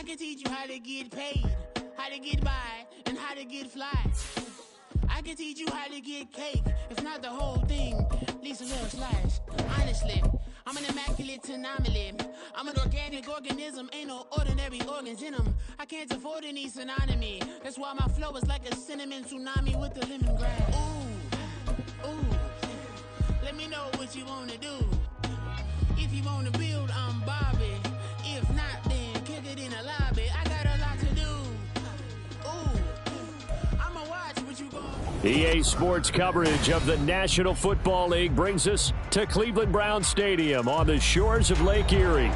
can teach you how to get paid, how to get by, and how to get fly. I can teach you how to get cake, if not the whole thing, at least a little slice. Honestly, I'm an immaculate anomaly. I'm an organic organism, ain't no ordinary organs in them. I can't afford any synonymy. That's why my flow is like a cinnamon tsunami with the lemongrass. Ooh, ooh, let me know what you wanna do. If you wanna build, I'm Bobby. If not, then kick it in the lobby. I got a lot to do. Ooh, I'ma watch what you gon' EA Sports coverage of the National Football League brings us to Cleveland Browns Stadium on the shores of Lake Erie.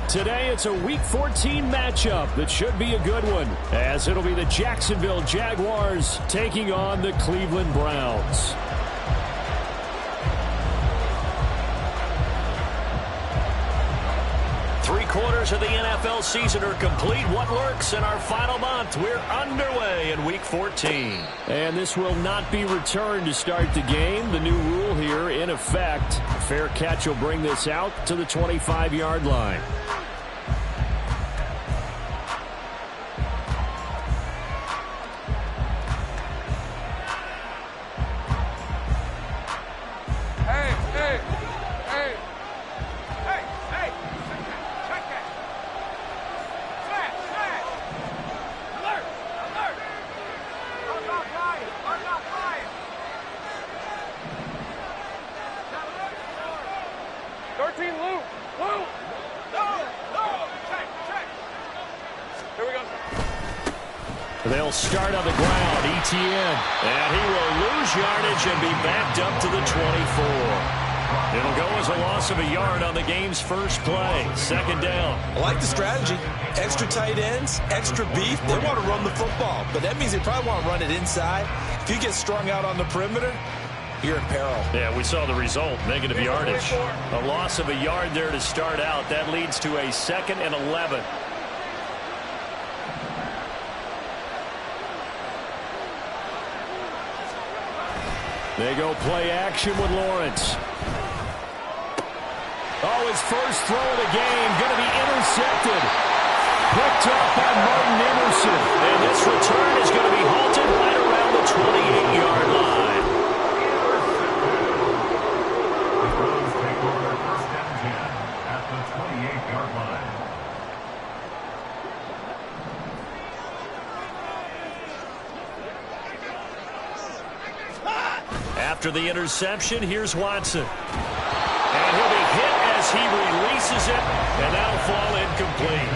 Today, it's a Week 14 matchup that should be a good one, as it'll be the Jacksonville Jaguars taking on the Cleveland Browns. Three-quarters of the NFL season are complete. What lurks in our final month? We're underway in Week 14. And this will not be returned to start the game. The new rule here in effect. A fair catch will bring this out to the 25-yard line. They'll start on the ground, Etienne, and he will lose yardage and be backed up to the 24. It'll go as a loss of a yard on the game's first play. Second down. I like the strategy. Extra tight ends, extra beef. They want to run the football, but that means they probably want to run it inside. If you get strung out on the perimeter, you're in peril. Yeah, we saw the result, negative yardage. A loss of a yard there to start out. That leads to a 2nd and 11. They go play action with Lawrence. Oh, his first throw of the game going to be intercepted. Picked up by Martin Emerson. And this return is going to be halted right around the 28-yard line. The Browns take over first and 10 at the 28-yard line. After the interception, here's Watson. And he'll be hit as he releases it, and that'll fall incomplete.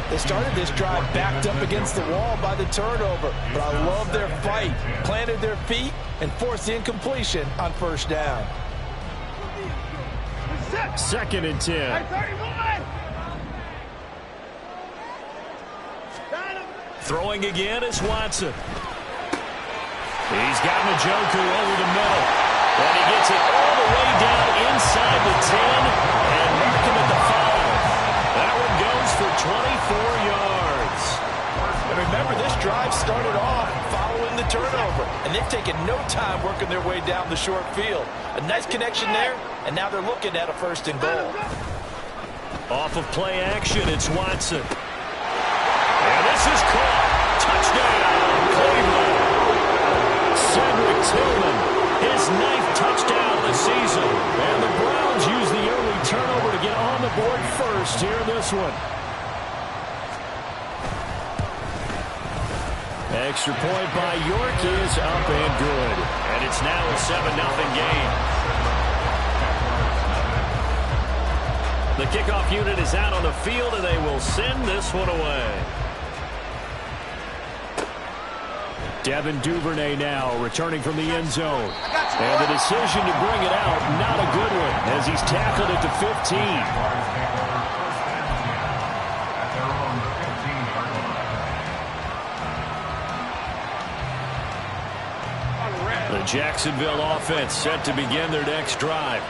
They started this drive backed up against the wall by the turnover, but I love their fight. Planted their feet and forced the incompletion on first down. 2nd and 10. Throwing again is Watson. He's got Njoku over the middle. And he gets it all the way down inside the 10 and marked him at the 5. That one goes for 24 yards. And remember, this drive started off following the turnover, and they've taken no time working their way down the short field. A nice connection there, and now they're looking at a 1st and goal. Off of play action, it's Watson. And this is caught. Touchdown, Cleveland. Cedric Tillman, his 9th touchdown of the season. And the Browns use the early turnover to get on the board first here in this one. Extra point by York is up and good. And it's now a 7-0 game. The kickoff unit is out on the field, and they will send this one away. Devin Duvernay now returning from the end zone. And the decision to bring it out, not a good one, as he's tackled it to 15. The Jacksonville offense set to begin their next drive.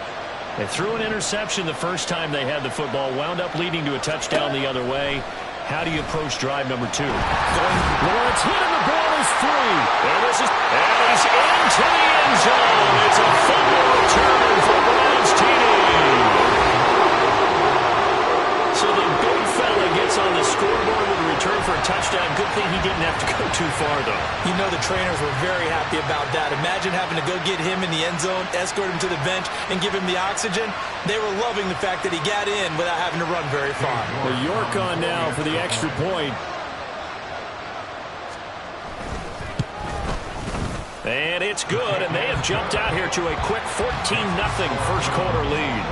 They threw an interception the first time they had the football, wound up leading to a touchdown the other way. How do you approach drive number 2? Lawrence hit him, the ball is free. And he's into the end zone. It's a fumble return for Browns TD. So the big fella gets on the scoreboard with touchdown. Good thing he didn't have to go too far, though. You know the trainers were very happy about that. Imagine having to go get him in the end zone, escort him to the bench, and give him the oxygen. They were loving the fact that he got in without having to run very far. Well, York on now for the extra point. And it's good, and they have jumped out here to a quick 14-0 first quarter lead.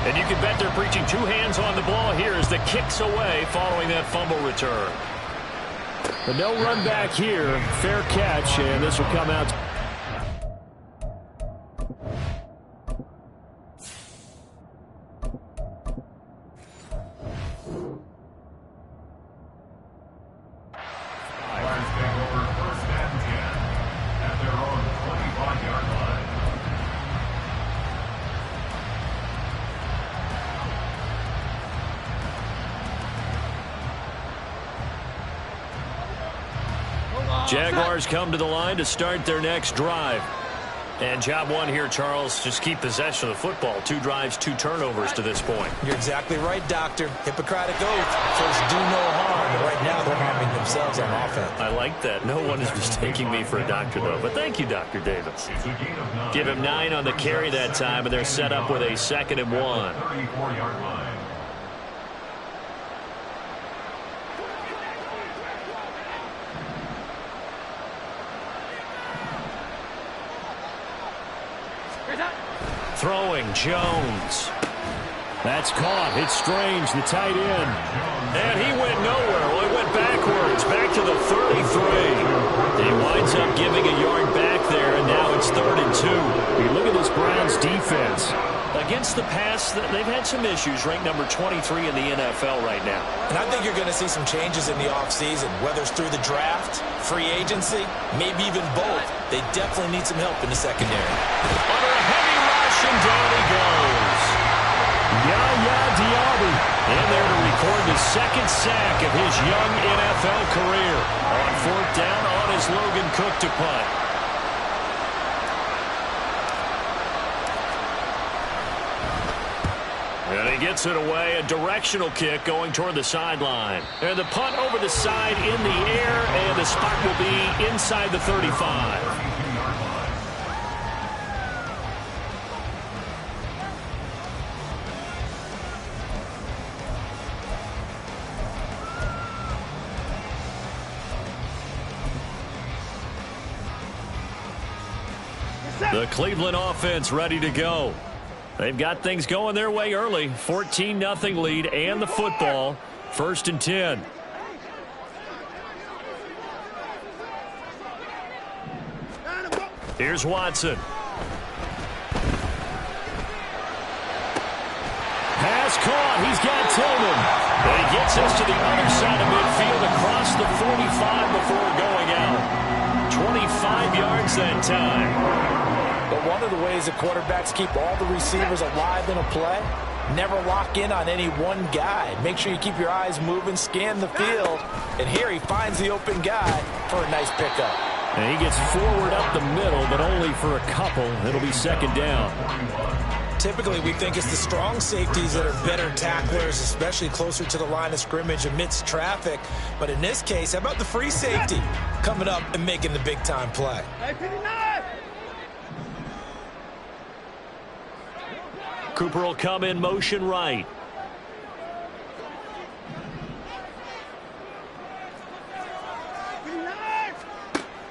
And you can bet they're preaching two hands on the ball here as the kick's away following that fumble return. But no run back here. Fair catch, and this will come out. Jaguars come to the line to start their next drive. And job one here, Charles, just keep possession of the football. 2 drives, 2 turnovers to this point. You're exactly right, Doctor. Hippocratic oath. First, do no harm. But right now, they're harming themselves on offense. I like that. No one is mistaking me for a doctor, though. But thank you, Dr. Davis. Give him 9 on the carry that time, and they're set up with a 2nd and 1. 34-yard line. Throwing, Jones. That's caught. It's Strange, the tight end. And he went nowhere. Well, he went backwards, back to the 33. He winds up giving a yard back there, and now it's 3rd and 2. You look at this Browns defense. Against the pass, they've had some issues, ranked number 23 in the NFL right now. And I think you're going to see some changes in the offseason, whether it's through the draft, free agency, maybe even both. They definitely need some help in the secondary. Under a heavy rush, and down he goes. Yaya Diaby in there to record the 2nd sack of his young NFL career. On 4th down, on is Logan Cook to punt. And he gets it away, a directional kick going toward the sideline. And the punt over the side in the air, and the spot will be inside the 35. The Cleveland offense ready to go. They've got things going their way early. 14-0 lead and the football. 1st and 10. Here's Watson. Pass caught. He's got Tillman. And he gets us to the other side of midfield across the 45 before going out. 25 yards that time. But one of the ways that quarterbacks keep all the receivers alive in a play, never lock in on any one guy. Make sure you keep your eyes moving, scan the field. And here he finds the open guy for a nice pickup. And he gets forward up the middle, but only for a couple. It'll be 2nd down. Typically, we think it's the strong safeties that are better tacklers, especially closer to the line of scrimmage amidst traffic. But in this case, how about the free safety coming up and making the big-time play? Cooper will come in motion right.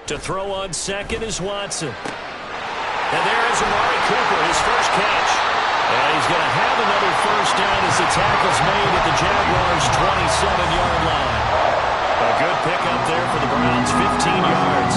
To throw on 2nd is Watson. And there is Amari Cooper, his first catch. And he's going to have another 1st down as the tackle's made at the Jaguars' 27-yard line. A good pickup there for the Browns, 15 yards.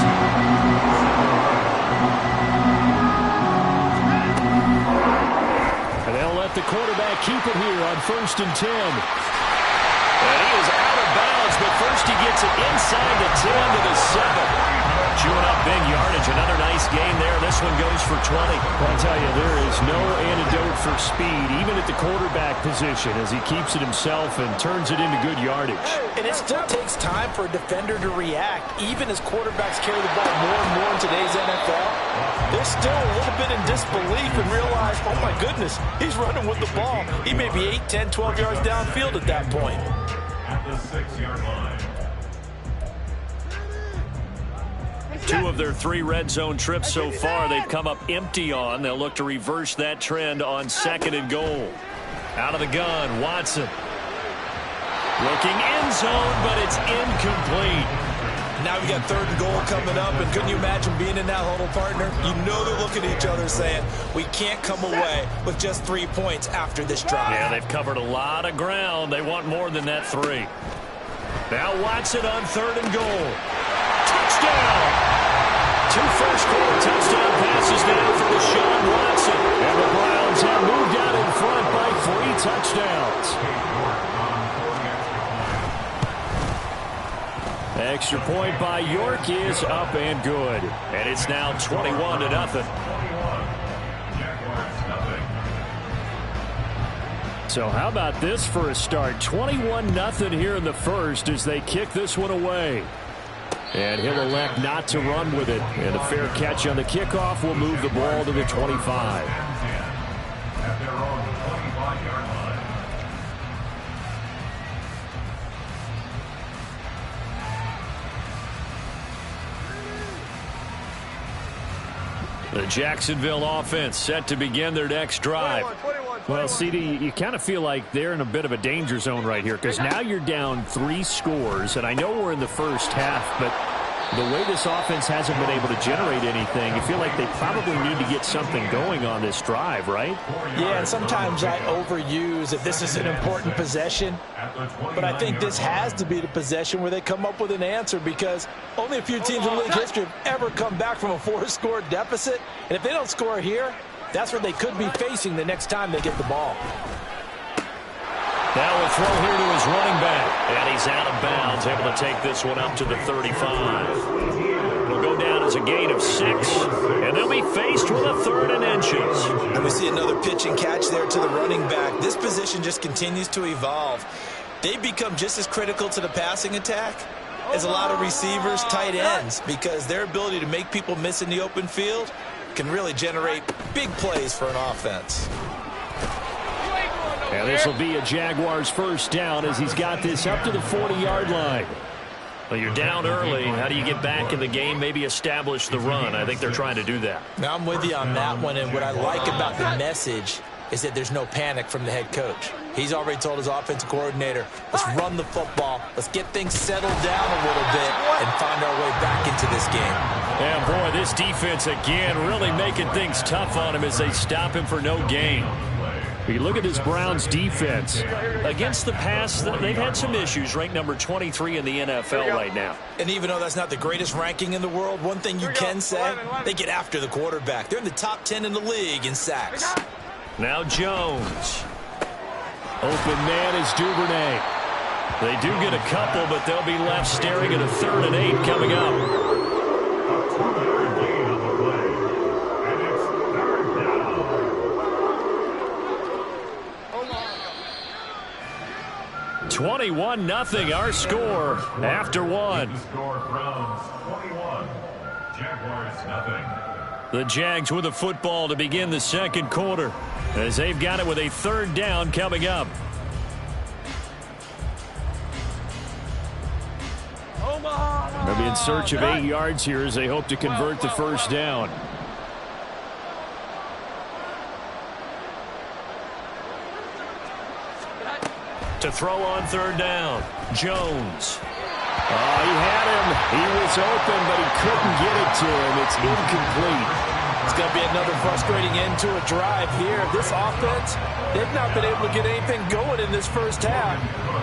And they'll let the quarterback keep it here on 1st and 10. And he is out of bounds, but first he gets it inside the 10 to the 7. Chewing up big yardage. Another nice gain there. This one goes for 20. Well, I tell you, there is no antidote for speed, even at the quarterback position, as he keeps it himself and turns it into good yardage. And it still takes time for a defender to react, even as quarterbacks carry the ball more and more in today's NFL. There's are still a little bit in disbelief and realize, oh my goodness, he's running with the ball. He may be 8, 10, 12 yards downfield at that point. At the 6-yard line. 2 of their 3 red zone trips so far they've come up empty on. They'll look to reverse that trend on 2nd and goal. Out of the gun, Watson. Looking end zone, but it's incomplete. Now we got 3rd and goal coming up, and couldn't you imagine being in that huddle, partner? You know they're looking at each other saying, we can't come away with just 3 points after this drive. Yeah, they've covered a lot of ground. They want more than that 3. Now Watson on 3rd and goal. Touchdown! 2 first-quarter touchdown passes now for Deshaun Watson. And the Browns have moved out in front by 3 touchdowns. Extra point by York is up and good. And it's now 21-0. So how about this for a start? 21-0 here in the first as they kick this one away. And he'll elect not to run with it. And a fair catch on the kickoff will move the ball to the 25. At their own 25-yard line. The Jacksonville offense set to begin their next drive. Well, CD, you kind of feel like they're in a bit of a danger zone right here because now you're down 3 scores, and I know we're in the first half, but the way this offense hasn't been able to generate anything, you feel like they probably need to get something going on this drive, right? Yeah, and sometimes I overuse that this is an important possession, but I think this has to be the possession where they come up with an answer because only a few teams in league history have ever come back from a 4-score deficit, and if they don't score here, that's what they could be facing the next time they get the ball. Now a throw here to his running back. And he's out of bounds, able to take this one up to the 35. It'll go down as a gain of 6. And they'll be faced with a 3rd and inches. And we see another pitch and catch there to the running back. This position just continues to evolve. They become just as critical to the passing attack as a lot of receivers, tight ends, because their ability to make people miss in the open field can really generate big plays for an offense. And this will be a Jaguars first down as he's got this up to the 40-yard line. Well, you're down early. How do you get back in the game, maybe establish the run? I think they're trying to do that. Now, I'm with you on that one, and what I like about the message is that there's no panic from the head coach. He's already told his offensive coordinator, let's run the football, let's get things settled down a little bit and find our way back into this game. And, boy, this defense, again, really making things tough on him as they stop him for no gain. You look at this Browns defense. Against the pass, they've had some issues, ranked number 23 in the NFL right now. And even though that's not the greatest ranking in the world, one thing you can say, they get after the quarterback. They're in the top 10 in the league in sacks. Now Jones. Open man is Duvernay. They do get a couple, but they'll be left staring at a 3rd and 8 coming up. A 2-yard gain on the play. And it's 3rd down. 21-0 our score after 1. The score, Browns 21, Jaguars nothing. The Jags with the football to begin the 2nd quarter as they've got it with a 3rd down coming up. They'll be in search of 8 yards here as they hope to convert the first down. To throw on 3rd down, Jones. Oh, he had him. He was open, but he couldn't get it to him. It's incomplete. It's going to be another frustrating end to a drive here. This offense, they've not been able to get anything going in this first half.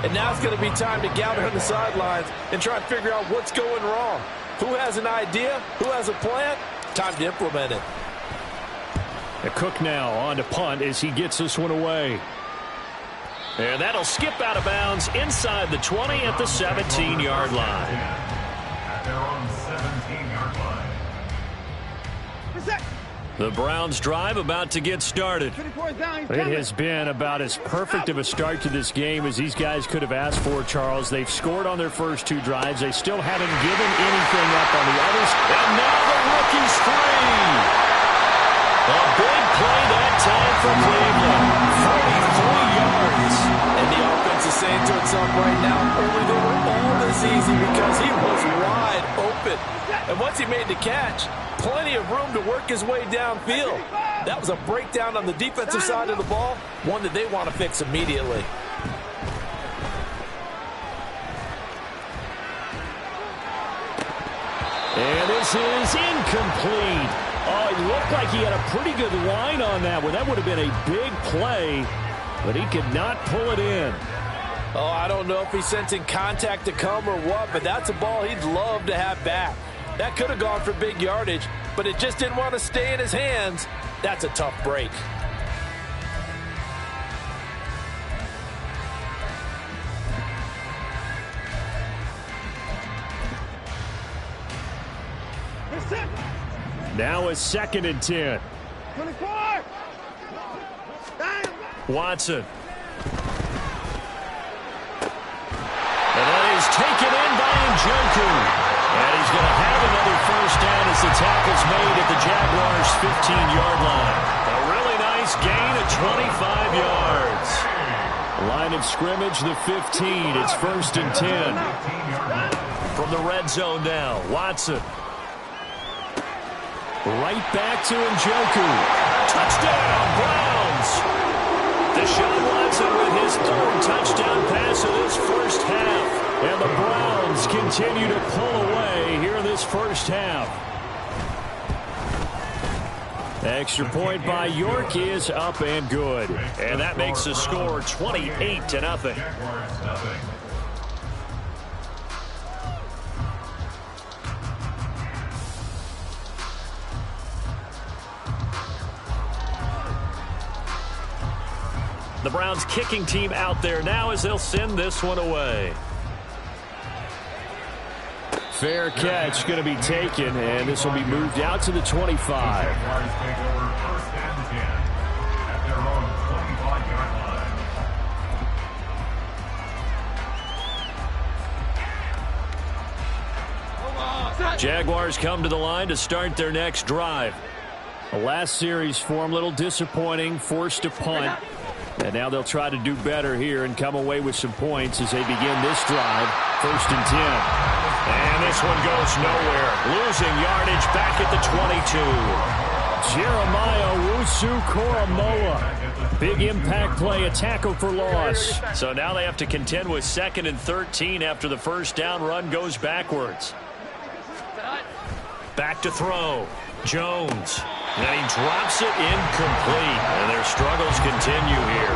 And now it's going to be time to gather on the sidelines and try and figure out what's going wrong. Who has an idea? Who has a plan? Time to implement it. The Cook now on to punt as he gets this one away. And that'll skip out of bounds inside the 20 at the 17-yard line. At their own 17-yard line. The Browns drive about to get started. It has been about as perfect of a start to this game as these guys could have asked for, Charles. They've scored on their first 2 drives. They still haven't given anything up on the others. And now the rookie's free. for Cleveland. 43 yards. And the offense is saying to itself right now, early they were all this easy because he was wide open. And once he made the catch, plenty of room to work his way downfield. That was a breakdown on the defensive side of the ball, one that they want to fix immediately. And this is incomplete. Oh, it looked like he had a pretty good line on that one. That would have been a big play, but he could not pull it in. Oh, I don't know if he's sensing contact to come or what, but that's a ball he'd love to have back. That could have gone for big yardage, but it just didn't want to stay in his hands. That's a tough break. Now a 2nd and 10. 24. Watson. And that is taken in by Njoku. And he's going to have another first down as the tackle's made at the Jaguars' 15-yard line. A really nice gain of 25 yards. Line of scrimmage, the 15. It's 1st and 10. From the red zone now, Watson. Right back to Njoku. Touchdown, Browns. Deshaun Watson with his 3rd touchdown pass of this first half. And the Browns continue to pull away here in this first half. Extra point by York is up and good. And that makes the score 28-0. The Browns kicking team out there now as they'll send this one away. Fair catch going to be taken, and this will be moved out to the 25. Jaguars come to the line to start their next drive. The last series for them, a little disappointing, forced to punt. And now they'll try to do better here and come away with some points as they begin this drive. 1st and 10. And this one goes nowhere. Losing yardage back at the 22. Jeremiah Owusu-Koramoah. Big impact play, a tackle for loss. So now they have to contend with 2nd and 13 after the first down run goes backwards. Back to throw. Jones. And he drops it incomplete. And their struggles continue here.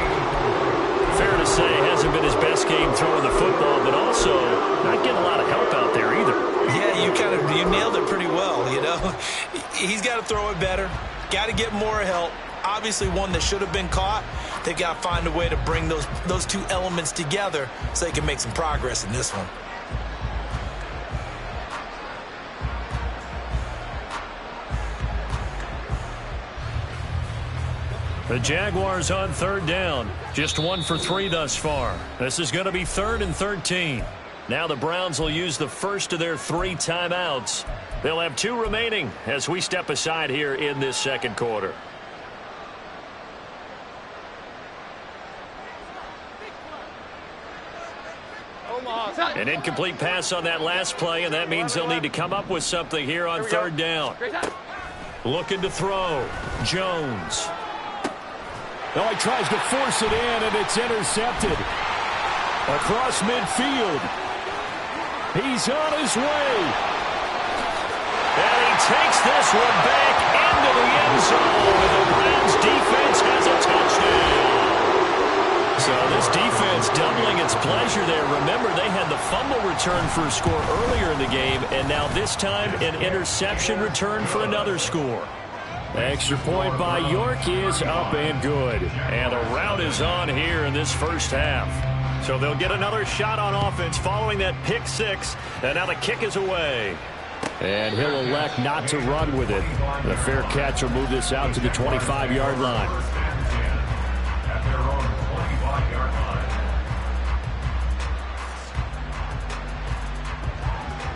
Fair to say, hasn't been his best game throwing the football, but also not getting a lot of help out there either. Yeah, you nailed it pretty well, you know. He's got to throw it better. Got to get more help. Obviously one that should have been caught. They've got to find a way to bring those two elements together so they can make some progress in this one. The Jaguars on 3rd down. Just 1 for 3 thus far. This is going to be 3rd and 13. Now the Browns will use the first of their 3 timeouts. They'll have 2 remaining as we step aside here in this 2nd quarter. An incomplete pass on that last play, and that means they'll need to come up with something here on 3rd down. Looking to throw. Jones. Oh, he tries to force it in, and it's intercepted. Across midfield. He's on his way. And he takes this one back into the end zone. And the Browns defense has a touchdown. So this defense doubling its pleasure there. Remember, they had the fumble return for a score earlier in the game, and now this time an interception return for another score. Extra point by York is up and good. And the rout is on here in this first half. So they'll get another shot on offense following that pick 6. And now the kick is away. And he'll elect not to run with it. The fair catch will move this out to the 25-yard line.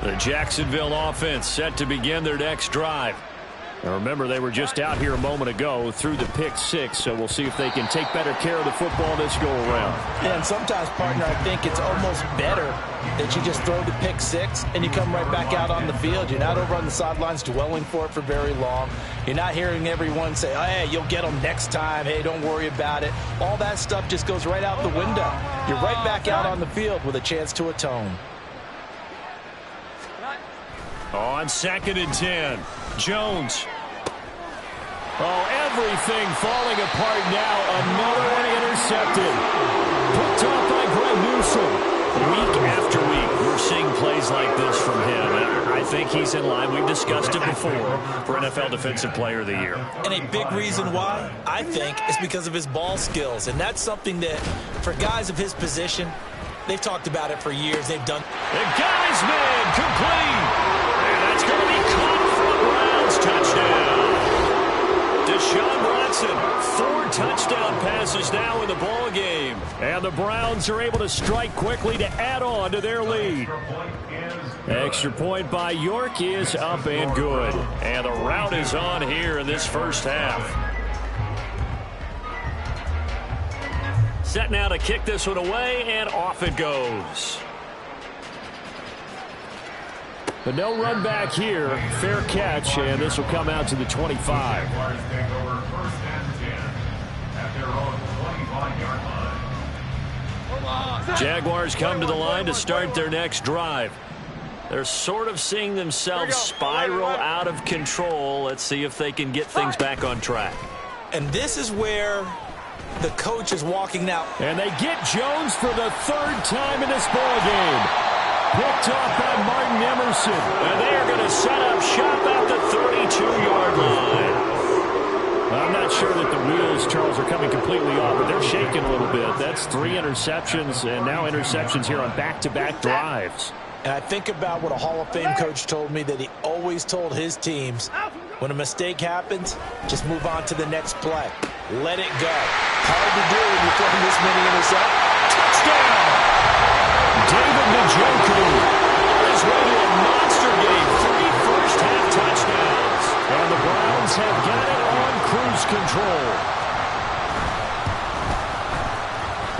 The Jacksonville offense set to begin their next drive. Now remember, they were just out here a moment ago through the pick six, so we'll see if they can take better care of the football this go-around. Yeah, and sometimes, partner, I think it's almost better that you just throw the pick six and you come right back out on the field. You're not over on the sidelines dwelling for it for very long. You're not hearing everyone say, oh, hey, you'll get them next time. Hey, don't worry about it. All that stuff just goes right out the window. You're right back out on the field with a chance to atone. On 2nd and 10, Jones. Oh, everything falling apart now. Another one intercepted. Picked off by Greg Newsome. Week after week, we're seeing plays like this from him. And I think he's in line. We've discussed it before for NFL Defensive Player of the Year. And a big reason why, I think, is because of his ball skills. And that's something that, for guys of his position, they've talked about it for years. They've done. The guy's man complete. And that's going to be caught for a Browns touchdown. Deshaun Watson, 4 touchdown passes now in the ball game. And the Browns are able to strike quickly to add on to their lead. Extra point by York is up and good. And the route is on here in this first half. Set now to kick this one away, and off it goes. But no run back here. Fair catch, and this will come out to the 25. Jaguars come to the line to start their next drive. They're sort of seeing themselves spiral out of control. Let's see if they can get things back on track. And this is where the coach is walking now. And they get Jones for the 3rd time in this ball game. Picked off by Martin Emerson. And they are going to set up shop at the 32-yard line. I'm not sure that the wheels, Charles, are coming completely off, but they're shaking a little bit. That's 3 interceptions, and now interceptions here on back-to-back drives. And I think about what a Hall of Fame coach told me that he always told his teams, when a mistake happens, just move on to the next play. Let it go. Hard to do when you're throwing this many interceptions. Touchdown! David Njoku on his way to a monster game. 3 first-half touchdowns. And the Browns have got it on cruise control.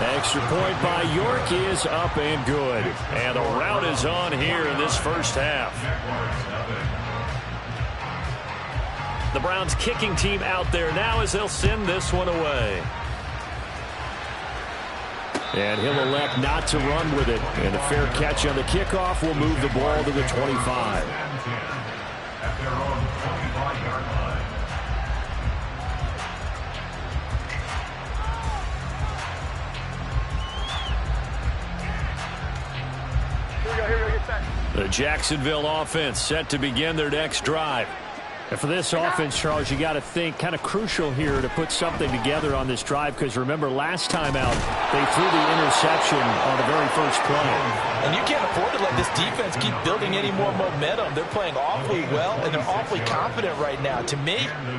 Extra point by York is up and good. And the route is on here in this first half. The Browns kicking team out there now as they'll send this one away. And he'll elect not to run with it. And a fair catch on the kickoff will move the ball to the 25. The Jacksonville offense set to begin their next drive. And for this offense, Charles, you got to think kind of crucial here to put something together on this drive, because remember last time out they threw the interception on the very first play. And you can't afford to let this defense keep building any more momentum. They're playing awfully well, and they're awfully confident right now. To me,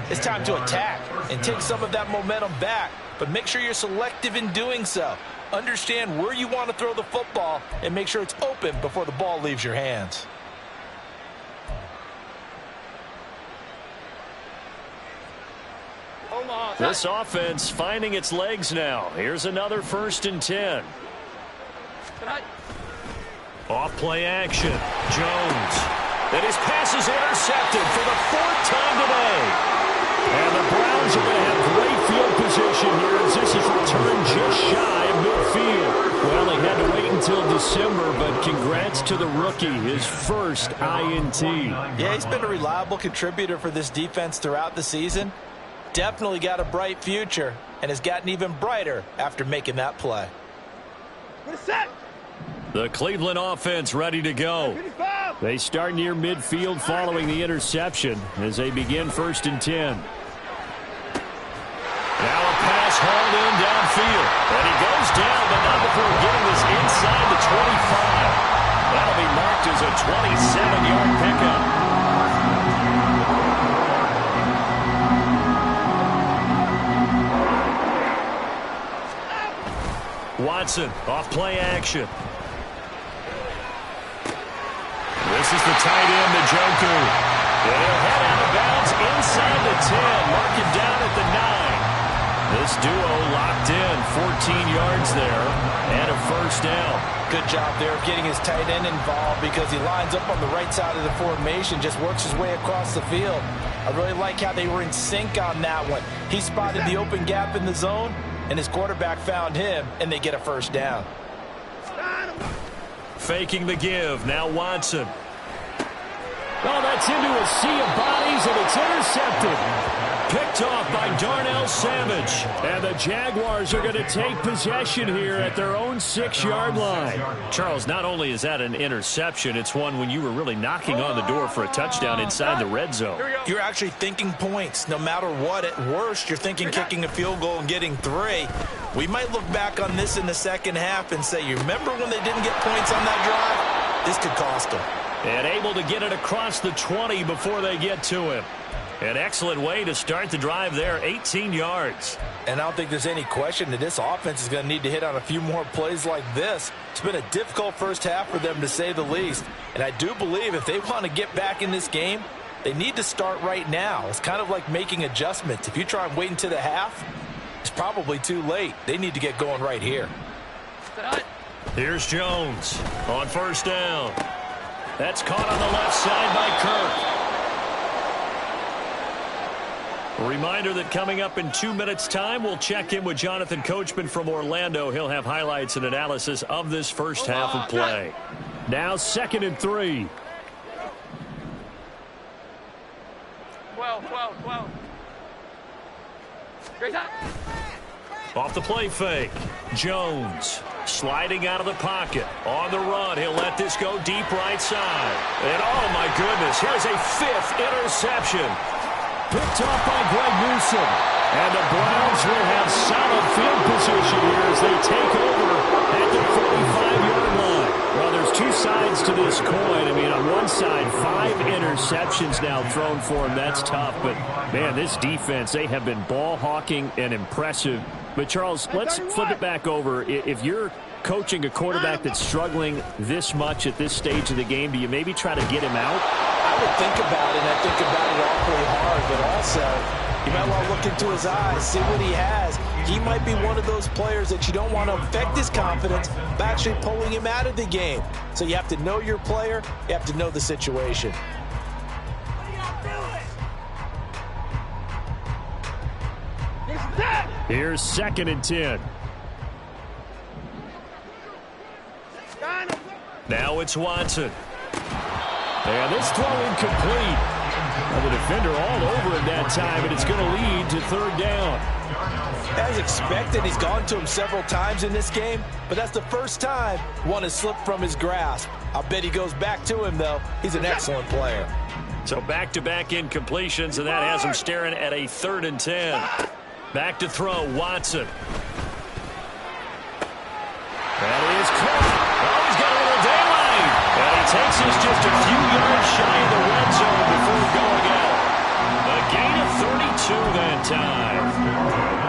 it's time to attack and take some of that momentum back, but make sure you're selective in doing so. Understand where you want to throw the football and make sure it's open before the ball leaves your hands. This offense finding its legs now. Here's another 1st and 10. Off play action. Jones. And his pass is intercepted for the 4th time today. And the Browns are going to have great field position here as this is returned just shy of midfield. Well, they had to wait until December, but congrats to the rookie, his first INT. Yeah, he's been a reliable contributor for this defense throughout the season. Definitely got a bright future and has gotten even brighter after making that play. The Cleveland offense ready to go. They start near midfield following the interception as they begin 1st and 10. Now a pass hauled in downfield. And he goes down, but not before getting this inside the 25. That'll be marked as a 27-yard pickup. Watson, off play action. This is the tight end, Njoku. And he'll head out of bounds inside the 10. Mark it down at the 9. This duo locked in, 14 yards there, and a first down. Good job there of getting his tight end involved because he lines up on the right side of the formation, just works his way across the field. I really like how they were in sync on that one. He spotted the open gap in the zone, and his quarterback found him, and they get a first down. Faking the give, now Watson. Oh, that's into a sea of bodies, and it's intercepted. Picked off by Darnell Savage. And the Jaguars are going to take possession here at their own 6-yard line. Charles, not only is that an interception, it's one when you were really knocking on the door for a touchdown inside the red zone. You're actually thinking points. No matter what, at worst, you're thinking kicking a field goal and getting 3. We might look back on this in the second half and say, you remember when they didn't get points on that drive? This could cost them. And able to get it across the 20 before they get to him. An excellent way to start the drive there, 18 yards. And I don't think there's any question that this offense is going to need to hit on a few more plays like this. It's been a difficult first half for them, to say the least. And I do believe if they want to get back in this game, they need to start right now. It's kind of like making adjustments. If you try and wait until the half, it's probably too late. They need to get going right here. Here's Jones on first down. That's caught on the left side by Kirk. A reminder that coming up in 2 minutes' time, we'll check in with Jonathan Coachman from Orlando. He'll have highlights and analysis of this first half of play. Now 2nd and 3. 12. Great time. Off the play fake. Jones sliding out of the pocket. On the run, he'll let this go deep right side. And oh my goodness, here's a 5th interception. Picked off by Greg Newsome. And the Browns will have solid field position here as they take over at the 45-yard line. Well, there's 2 sides to this coin. I mean, on one side, 5 interceptions now thrown for him. That's tough. But, man, this defense, they have been ball hawking and impressive. But, Charles, let's flip it back over. If you're coaching a quarterback that's struggling this much at this stage of the game, do you maybe try to get him out? I would think about it, and I think about it awfully hard, but also you might want to look into his eyes, see what he has. He might be one of those players that you don't want to affect his confidence by actually pulling him out of the game. So you have to know your player, you have to know the situation. Here's 2nd and 10. Now it's Watson. And this throw incomplete. Well, the defender all over him that time, and it's going to lead to 3rd down. As expected, he's gone to him several times in this game, but that's the first time one has slipped from his grasp. I'll bet he goes back to him, though. He's an excellent player. So back-to-back incompletions, and that has him staring at a 3rd and 10. Back to throw, Watson. That is caught. Oh, he's got a little daylight. And he takes us just a few yards shy of the red zone before going out. A gain of 32 that time.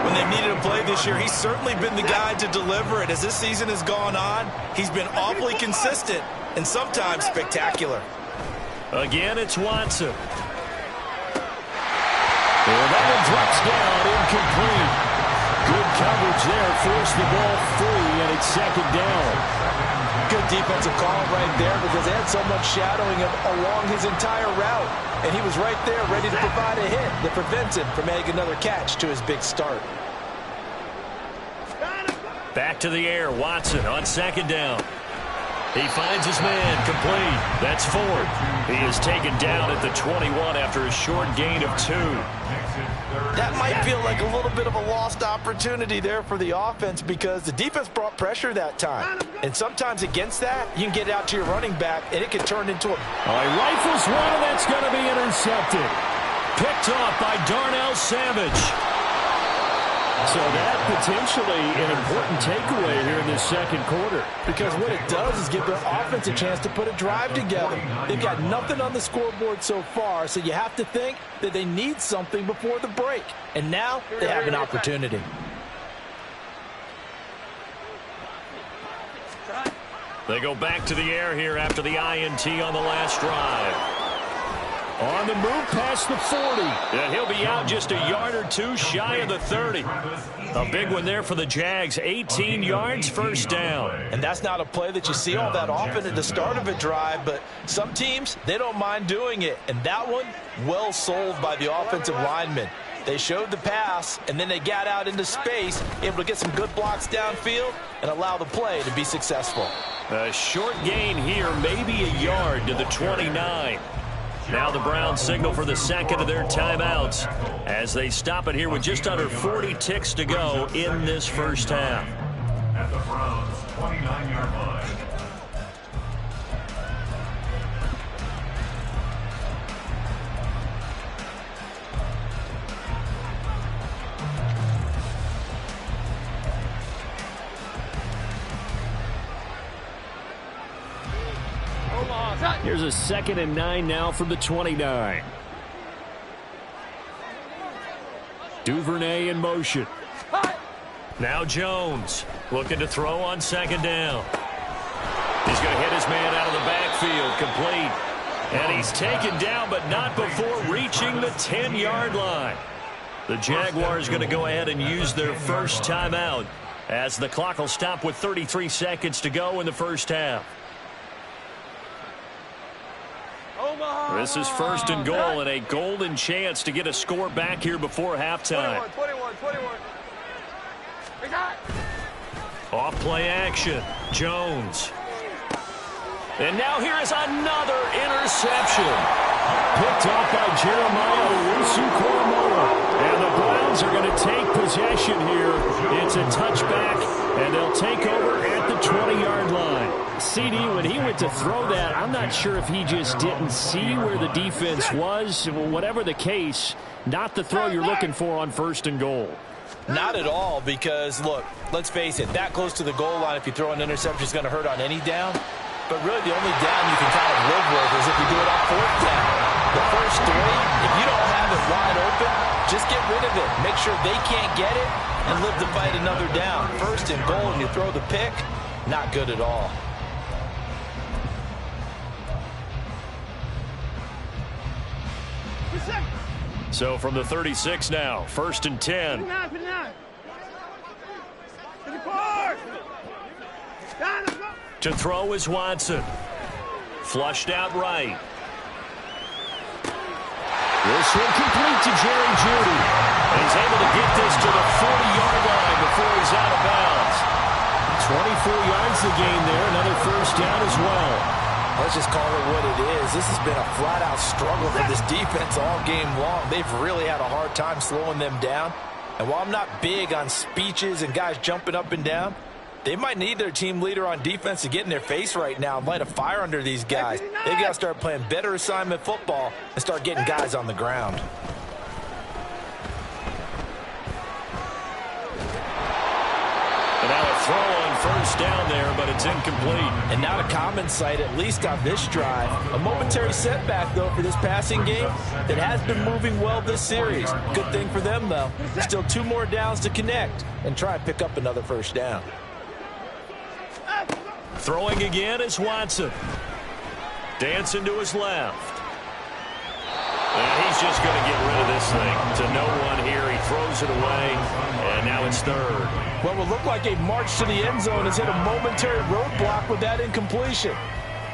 When they've needed a play this year, he's certainly been the guy to deliver it. As this season has gone on, he's been awfully consistent and sometimes spectacular. Again, it's Watson. And that one drops down, incomplete. Good coverage there, forced the ball free, and it's 2nd down. Good defensive call right there because they had so much shadowing him along his entire route. And he was right there ready to provide a hit that prevents him from adding another catch to his big start. Back to the air, Watson on 2nd down. He finds his man, complete. That's Ford. He is taken down at the 21 after a short gain of 2. That might feel like a little bit of a lost opportunity there for the offense because the defense brought pressure that time. And sometimes against that, you can get out to your running back, and it can turn into a... He rifles one, and that's going to be intercepted. Picked off by Darnell Savage. So that potentially an important takeaway here in this 2nd quarter. Because what it does is give their offense a chance to put a drive together. They've got nothing on the scoreboard so far, so you have to think that they need something before the break. And now they have an opportunity. They go back to the air here after the INT on the last drive. On the move past the 40. And he'll be out just a yard or two shy of the 30. A big one there for the Jags. 18 yards, first down. And that's not a play that you see all that often at the start of a drive, but some teams, they don't mind doing it. And that one, well sold by the offensive lineman. They showed the pass, and then they got out into space, able to get some good blocks downfield and allow the play to be successful. A short gain here, maybe a yard to the 29. Now the Browns signal for the second of their timeouts as they stop it here with just under 40 ticks to go in this first half. At the Browns' 29-yard line. Here's a 2nd and 9 now from the 29. Duvernay in motion. Now Jones looking to throw on 2nd down. He's going to hit his man out of the backfield, complete. And he's taken down, but not before reaching the 10-yard line. The Jaguars going to go ahead and use their first timeout as the clock will stop with 33 seconds to go in the first half. This is 1st and goal and a golden chance to get a score back here before halftime. 21. Off play action. Jones. And now here is another interception. Picked off by Jeremiah Owusu-Koramoah. And the Browns are going to take possession here. It's a touchback, and they'll take over at the 20-yard line. CD, when he went to throw that, I'm not sure if he just didn't see where the defense was. Whatever the case, not the throw you're looking for on 1st and goal. Not at all, because, look, let's face it, that close to the goal line, if you throw an interception, is going to hurt on any down. But really, the only down you can kind of live with is if you do it on 4th down. The first 3, if you don't have it wide open, just get rid of it. Make sure they can't get it and live to fight another down. 1st and goal, and you throw the pick, not good at all. So from the 36 now, 1st and 10. To throw is Watson. Flushed out right. This one complete to Jerry Jeudy. And he's able to get this to the 40-yard line before he's out of bounds. 24 yards the gain there. Another first down as well. Let's just call it what it is. This has been a flat-out struggle for this defense all game long. They've really had a hard time slowing them down. And while I'm not big on speeches and guys jumping up and down, they might need their team leader on defense to get in their face right now and light a fire under these guys. They've got to start playing better assignment football and start getting guys on the ground. And now a throw on 1st down there, but it's incomplete. And not a common sight, at least on this drive. A momentary setback, though, for this passing game that has been moving well this series. Good thing for them, though. Still 2 more downs to connect and try and pick up another 1st down. Throwing again is Watson. Dancing to his left. And he's just going to get rid of this thing. To no one here. He throws it away. And now it's 3rd. What will look like a march to the end zone has hit a momentary roadblock with that incompletion.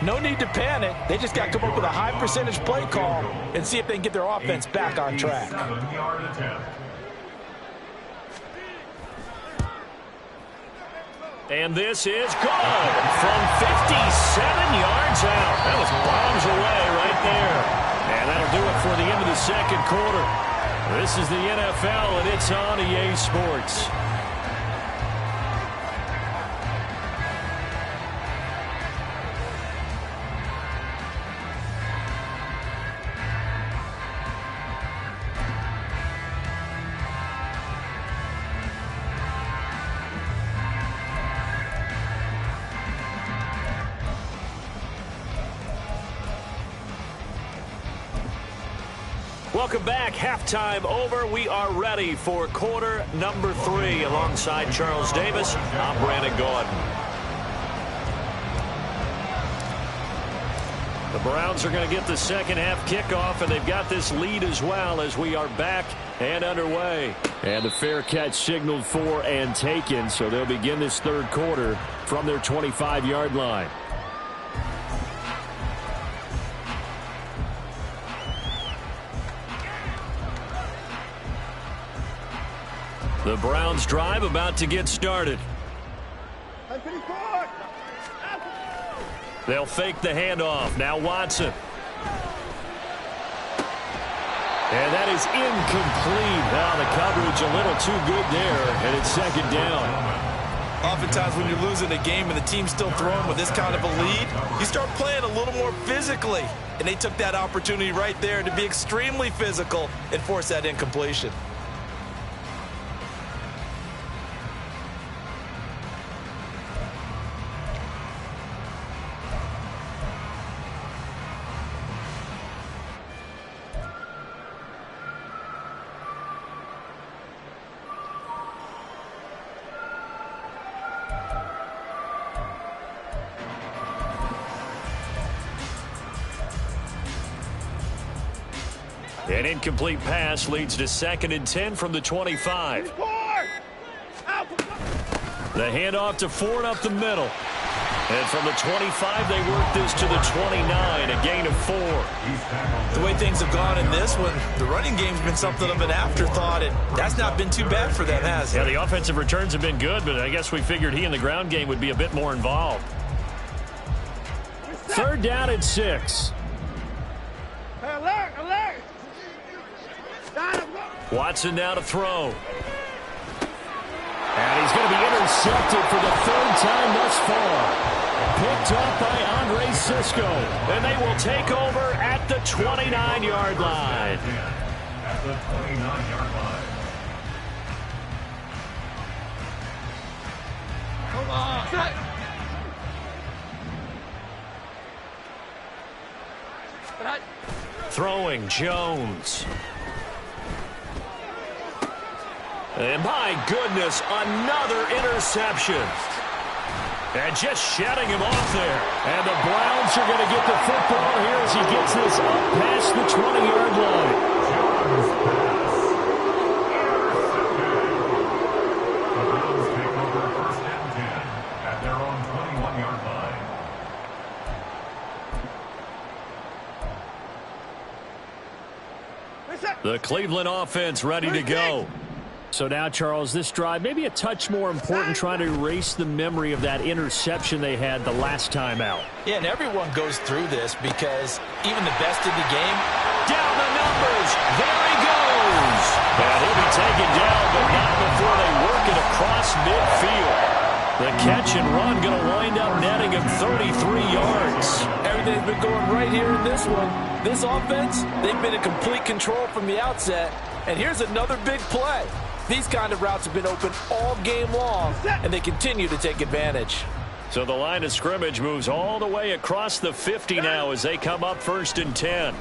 No need to panic. They just got to come up with a high percentage play call and see if they can get their offense back on track. 7-yard attempt. And this is good from 57 yards out. That was bombs away right there. And that'll do it for the end of the 2nd quarter. This is the NFL, and it's on EA Sports. Welcome back. Halftime over. We are ready for quarter number 3. Alongside Charles Davis, I'm Brandon Gaudin. The Browns are going to get the second half kickoff, and they've got this lead as well as we are back and underway. And the fair catch signaled for and taken, so they'll begin this third quarter from their 25-yard line. The Browns drive about to get started. They'll fake the handoff. Now Watson. And that is incomplete. Now the coverage a little too good there, and it's second down. Oftentimes when you're losing a game and the team's still throwing with this kind of a lead, you start playing a little more physically. And they took that opportunity right there to be extremely physical and force that incompletion. An incomplete pass leads to 2nd and 10 from the 25. The handoff to Ford up the middle. And from the 25, they work this to the 29, a gain of 4. The way things have gone in this one, the running game's been something of an afterthought, and that's not been too bad for them, has it? Yeah, the offensive returns have been good, but I guess we figured he in the ground game would be a bit more involved. 3rd down and 6. Alert, alert! Watson now to throw. And he's going to be intercepted for the 3rd time thus far. Picked up by Andre Sisco. And they will take over at the 29-yard line. At the 29-yard line. Come on. Set. Set. Throwing Jones. And my goodness, another interception. And just shutting him off there. And the Browns are going to get the football here as he gets this up past the 20-yard line. Jones pass. The Browns take over 1st and 10 at their own 21-yard line. The Cleveland offense ready to go. So now, Charles, this drive maybe a touch more important, trying to erase the memory of that interception they had the last time out. Yeah, and everyone goes through this because even the best in the game. Down the numbers. There he goes. And he'll be taken down, but not before they work it across midfield. The catch and run going to wind up netting him 33 yards. Everything's been going right here in this one. This offense, they've been in complete control from the outset. And here's another big play. These kind of routes have been open all game long, and they continue to take advantage. So the line of scrimmage moves all the way across the 50 now as they come up 1st and 10. Now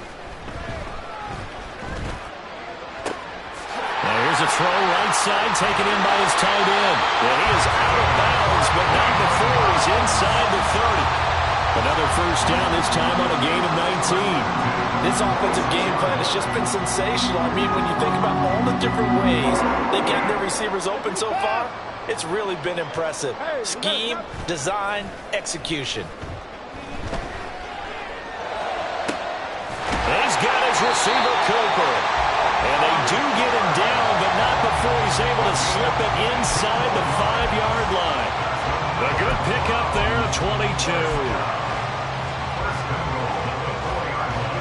here's a throw right side taken in by his tight end. And he is out of bounds, but not before he's inside the 30. Another 1st down, this time on a gain of 19. This offensive game plan has just been sensational. I mean, when you think about all the different ways they've gotten their receivers open so far, it's really been impressive. Scheme, design, execution. He's got his receiver, Cooper. And they do get him down, but not before he's able to slip it inside the 5-yard line. A good pickup there, 22.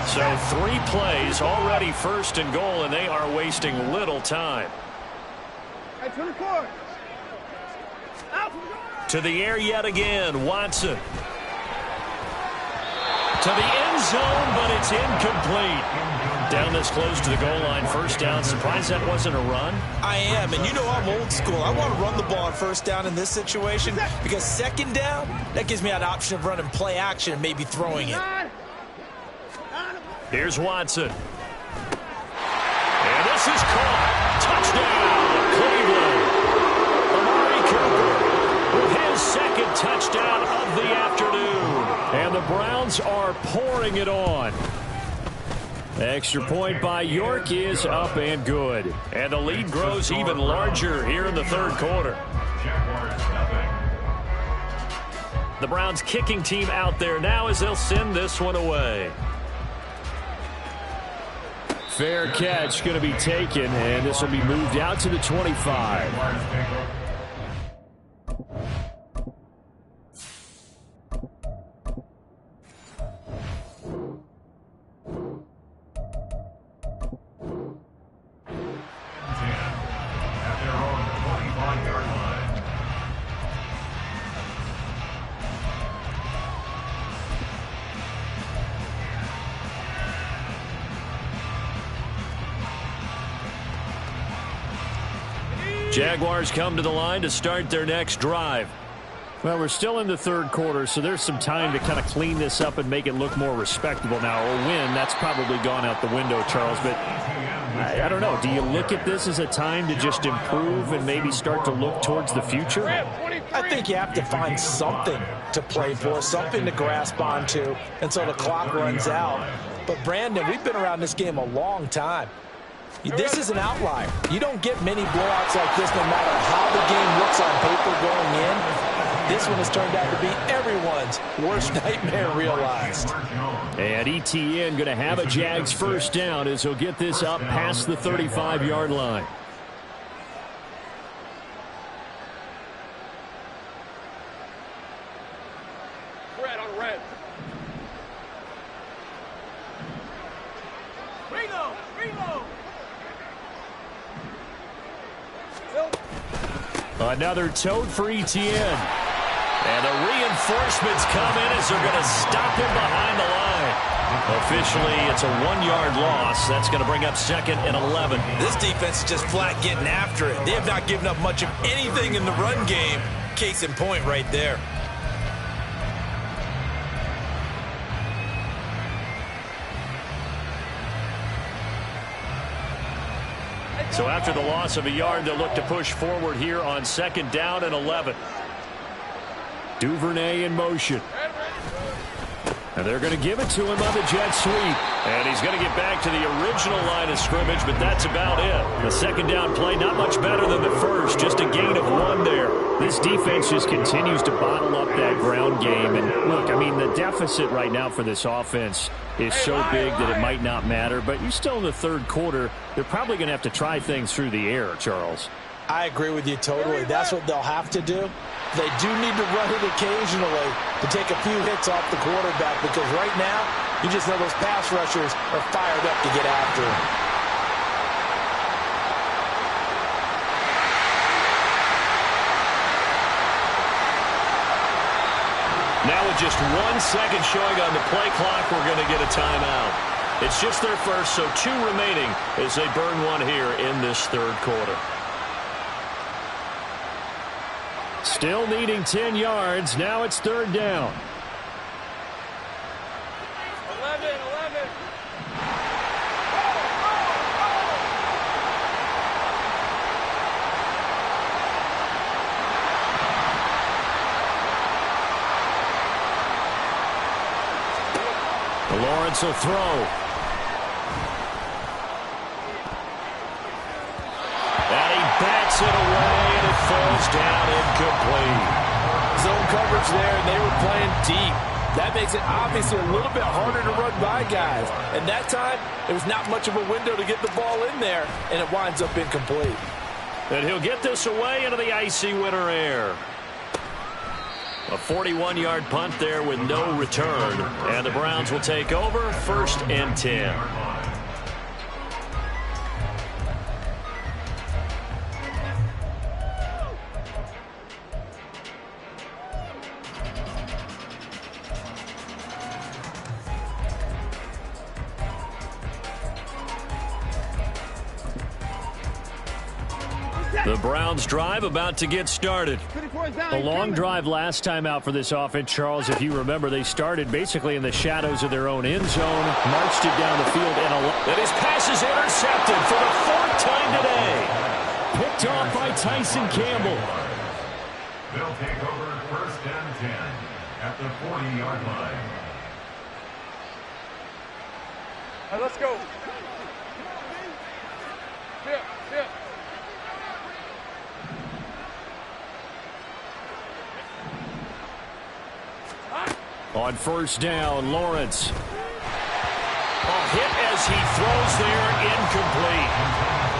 So 3 plays, already 1st and goal, and they are wasting little time. To the air yet again, Watson. To the end zone, but it's incomplete. Down this close to the goal line, 1st down. Surprised that wasn't a run? I am, and you know I'm old school. I want to run the ball on 1st down in this situation because 2nd down, that gives me an option of running play action and maybe throwing it. Here's Watson. And this is caught. Touchdown, Cleveland. Amari Cooper with his 2nd touchdown of the afternoon. And the Browns Browns are pouring it on. Extra point by York is up and good. And the lead grows even larger here in the third quarter. The Browns kicking team out there now as they'll send this one away. Fair catch going to be taken, and this will be moved out to the 25. At their own 25-yard line. Jaguars come to the line to start their next drive. Well, we're still in the third quarter, so there's some time to kind of clean this up and make it look more respectable. Now, a win, that's probably gone out the window, Charles, but I don't know. Do you look at this as a time to just improve and maybe start to look towards the future? I think you have to find something to play for, something to grasp onto until the clock runs out. But, Brandon, we've been around this game a long time. This is an outlier. You don't get many blowouts like this no matter how the game looks on paper going in. This one has turned out to be everyone's worst nightmare realized. And ETN going to have a Jags first down as he'll get this up past the 35-yard line. Red on red. Reload. Another tote for ETN. And the reinforcements come in as they're going to stop him behind the line. Officially, it's a 1-yard loss. That's going to bring up 2nd and 11. This defense is just flat getting after it. They have not given up much of anything in the run game. Case in point right there. So after the loss of a yard, they'll look to push forward here on 2nd down and 11. Duvernay in motion. And they're going to give it to him on the jet sweep. And he's going to get back to the original line of scrimmage, but that's about it. The 2nd down play, not much better than the first, just a gain of 1 there. This defense just continues to bottle up that ground game. And look, I mean, the deficit right now for this offense is so big that it might not matter. But you're still in the third quarter. They're probably going to have to try things through the air, Charles. I agree with you totally. That's what they'll have to do. They do need to run it occasionally to take a few hits off the quarterback because right now, you just know those pass rushers are fired up to get after him. Now with just 1 second showing on the play clock, we're going to get a timeout. It's just their first, so 2 remaining as they burn 1 here in this third quarter. Still needing 10 yards. Now it's 3rd down. 11. Lawrence will throw. And he bats it away, and it falls down incomplete. Zone coverage there, and they were playing deep. That makes it obviously a little bit harder to run by guys. And that time, there was not much of a window to get the ball in there, and it winds up incomplete. And he'll get this away into the icy winter air. A 41-yard punt there with no return. And the Browns will take over 1st and 10. The Browns drive about to get started. A long drive last time out for this offense, Charles. If you remember, they started basically in the shadows of their own end zone, marched it down the field, and his pass is intercepted for the 4th time today. Picked off by Tyson Campbell. They'll take over 1st and 10 at the 40-yard line. Hey, let's go. Yeah, yeah. On first down, Lawrence. Hit as he throws there, incomplete.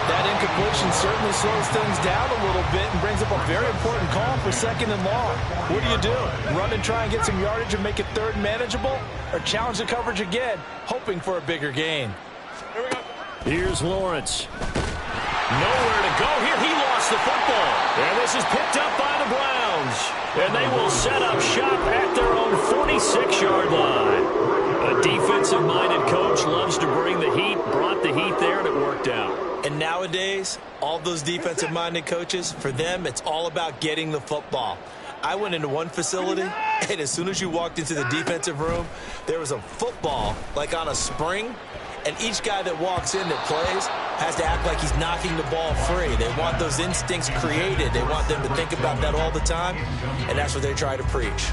That incompletion certainly slows things down a little bit and brings up a very important call for second and long. What do? Run and try and get some yardage and make it third and manageable? Or challenge the coverage again, hoping for a bigger gain? Here we go. Here's Lawrence. Nowhere to go here. He lost the football. And this is picked up by the Browns. And they will set up shop at their own 46-yard line. A defensive-minded coach loves to bring the heat, brought the heat there, and it worked out. And nowadays, all those defensive-minded coaches, for them, it's all about getting the football. I went into one facility, and as soon as you walked into the defensive room, there was a football, like on a spring, and each guy that walks in that plays has to act like he's knocking the ball free. They want those instincts created. They want them to think about that all the time, and that's what they try to preach.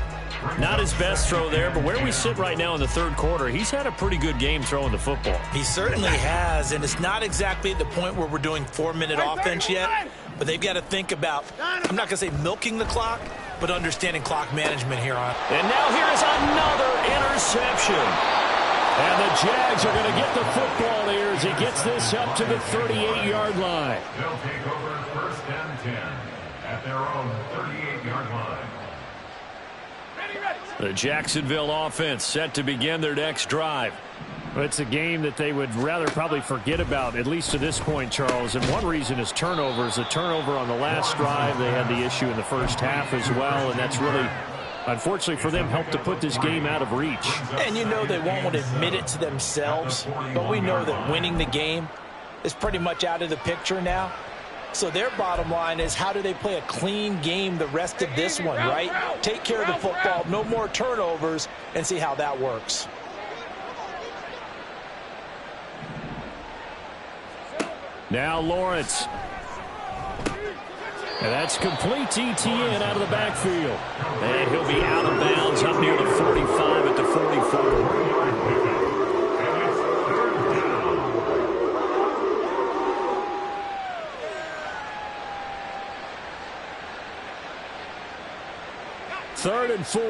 Not his best throw there, but where we sit right now in the third quarter, he's had a pretty good game throwing the football. He certainly has, and it's not exactly at the point where we're doing 4-minute offense yet, but they've got to think about, I'm not going to say milking the clock, but understanding clock management here on. And now here is another interception. And the Jags are going to get the football here as he gets this up to the 38-yard line. They'll take over first and 10 at their own 38-yard line. The Jacksonville offense set to begin their next drive. It's a game that they would rather probably forget about, at least to this point, Charles. And one reason is turnovers. A turnover on the last drive. They had the issue in the first half as well, and that's really, unfortunately for them, helped to put this game out of reach. And you know they won't admit it to themselves, but we know that winning the game is pretty much out of the picture now. So their bottom line is, how do they play a clean game the rest of this one, right? Take care of the football, no more turnovers, and see how that works. Now Lawrence. And that's complete to Etienne out of the backfield. And he'll be out of bounds up near the 45 at the 44. Third and 4.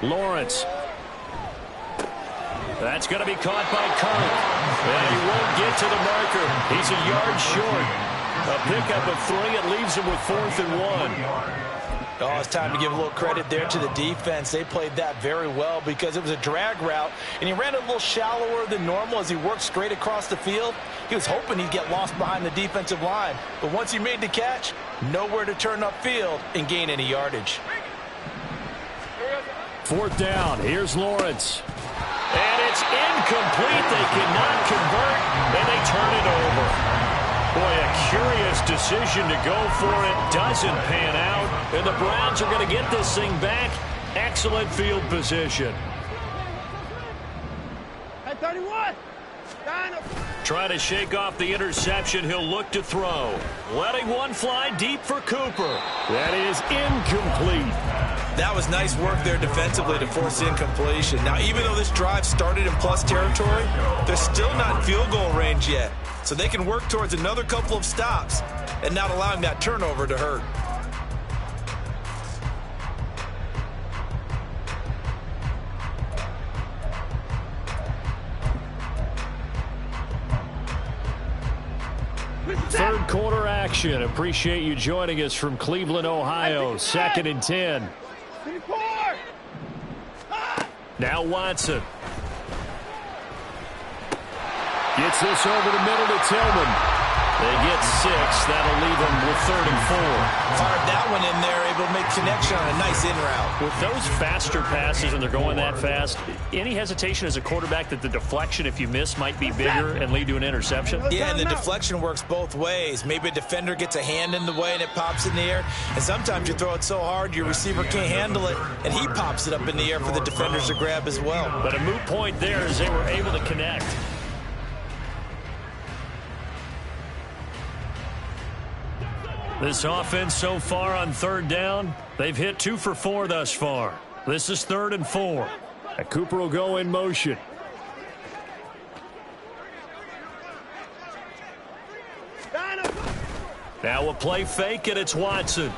Lawrence. That's going to be caught by Kirk. And he won't get to the marker. He's a yard short. A pickup of 3. It leaves him with 4th and 1. Oh, it's time to give a little credit there to the defense. They played that very well because it was a drag route, and he ran a little shallower than normal as he worked straight across the field. He was hoping he'd get lost behind the defensive line, but once he made the catch, nowhere to turn upfield and gain any yardage. 4th down. Here's Lawrence. And it's incomplete. They cannot convert, and they turn it over. Boy, a curious decision to go for it. Doesn't pan out. And the Browns are going to get this thing back. Excellent field position. At 31. Trying to shake off the interception. He'll look to throw. Letting one fly deep for Cooper. That is incomplete. That was nice work there defensively to force incompletion. Now, even though this drive started in plus territory, they're still not in field goal range yet. So they can work towards another couple of stops and not allowing that turnover to hurt. Third quarter action. Appreciate you joining us from Cleveland, Ohio. 2nd and 10. Now Watson. Gets this over the middle to Tillman. They get 6. That'll leave them with 3rd and 4. Fired that one in there, able to make connection on a nice in route. With those faster passes and they're going that fast, any hesitation as a quarterback that the deflection, if you miss, might be bigger and lead to an interception? Yeah, and the deflection works both ways. Maybe a defender gets a hand in the way and it pops in the air. And sometimes you throw it so hard your receiver can't handle it, and he pops it up in the air for the defenders to grab as well. But a moot point there as they were able to connect. This offense so far on third down, they've hit 2 for 4 thus far. This is 3rd and 4. And Cooper will go in motion. Now a play fake, and it's Watson.